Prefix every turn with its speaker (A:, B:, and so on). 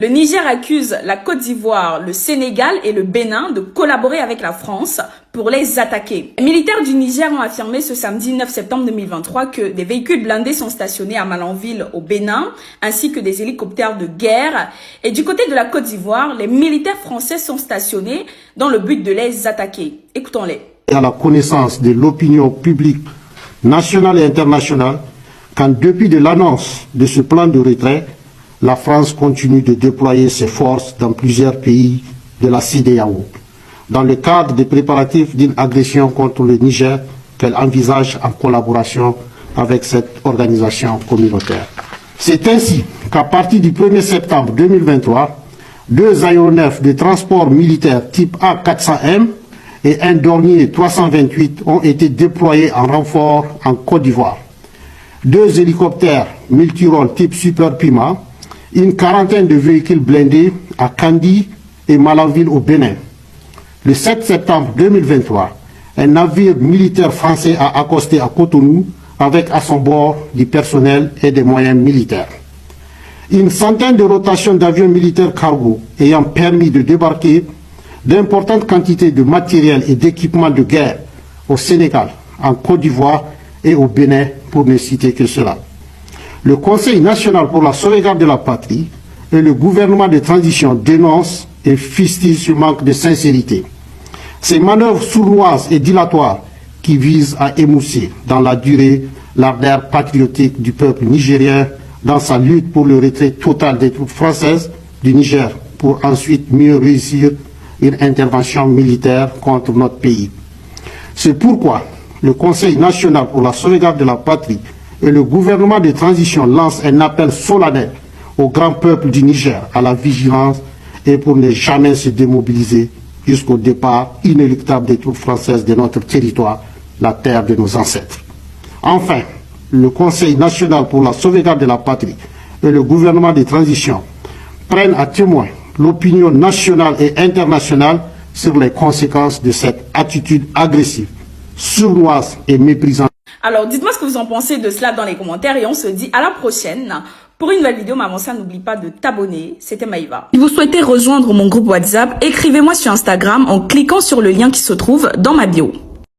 A: Le Niger accuse la Côte d'Ivoire, le Sénégal et le Bénin de collaborer avec la France pour les attaquer. Les militaires du Niger ont affirmé ce samedi 9 septembre 2023 que des véhicules blindés sont stationnés à Malanville au Bénin, ainsi que des hélicoptères de guerre. Et du côté de la Côte d'Ivoire, les militaires français sont stationnés dans le but de les attaquer. Écoutons-les.
B: À la connaissance de l'opinion publique nationale et internationale, qu'en dépit de l'annonce de ce plan de retrait, la France continue de déployer ses forces dans plusieurs pays de la CEDEAO, dans le cadre des préparatifs d'une agression contre le Niger qu'elle envisage en collaboration avec cette organisation communautaire. C'est ainsi qu'à partir du 1er septembre 2023, 2 aéronefs de transport militaire type A400M et un Dornier 328 ont été déployés en renfort en Côte d'Ivoire. 2 hélicoptères multirôles type Super Puma, une quarantaine de véhicules blindés à Kandi et Malanville au Bénin. Le 7 septembre 2023, un navire militaire français a accosté à Cotonou avec à son bord du personnel et des moyens militaires. Une centaine de rotations d'avions militaires cargo ayant permis de débarquer d'importantes quantités de matériel et d'équipements de guerre au Sénégal, en Côte d'Ivoire et au Bénin, pour ne citer que cela. Le Conseil national pour la sauvegarde de la patrie et le gouvernement de transition dénoncent et fustigent ce manque de sincérité. Ces manœuvres sournoises et dilatoires qui visent à émousser dans la durée l'ardeur patriotique du peuple nigérien dans sa lutte pour le retrait total des troupes françaises du Niger pour ensuite mieux réussir une intervention militaire contre notre pays. C'est pourquoi le Conseil national pour la sauvegarde de la patrie et le gouvernement de transition lancent un appel solennel au grand peuple du Niger à la vigilance et pour ne jamais se démobiliser jusqu'au départ inéluctable des troupes françaises de notre territoire, la terre de nos ancêtres. Enfin, le Conseil national pour la sauvegarde de la patrie et le gouvernement de transition prennent à témoin l'opinion nationale et internationale sur les conséquences de cette attitude agressive, sournoise et méprisante.
A: Alors, dites-moi ce que vous en pensez de cela dans les commentaires et on se dit à la prochaine. Pour une nouvelle vidéo, mais avant ça, n'oublie pas de t'abonner. C'était Maïva. Si vous souhaitez rejoindre mon groupe WhatsApp, écrivez-moi sur Instagram en cliquant sur le lien qui se trouve dans ma bio.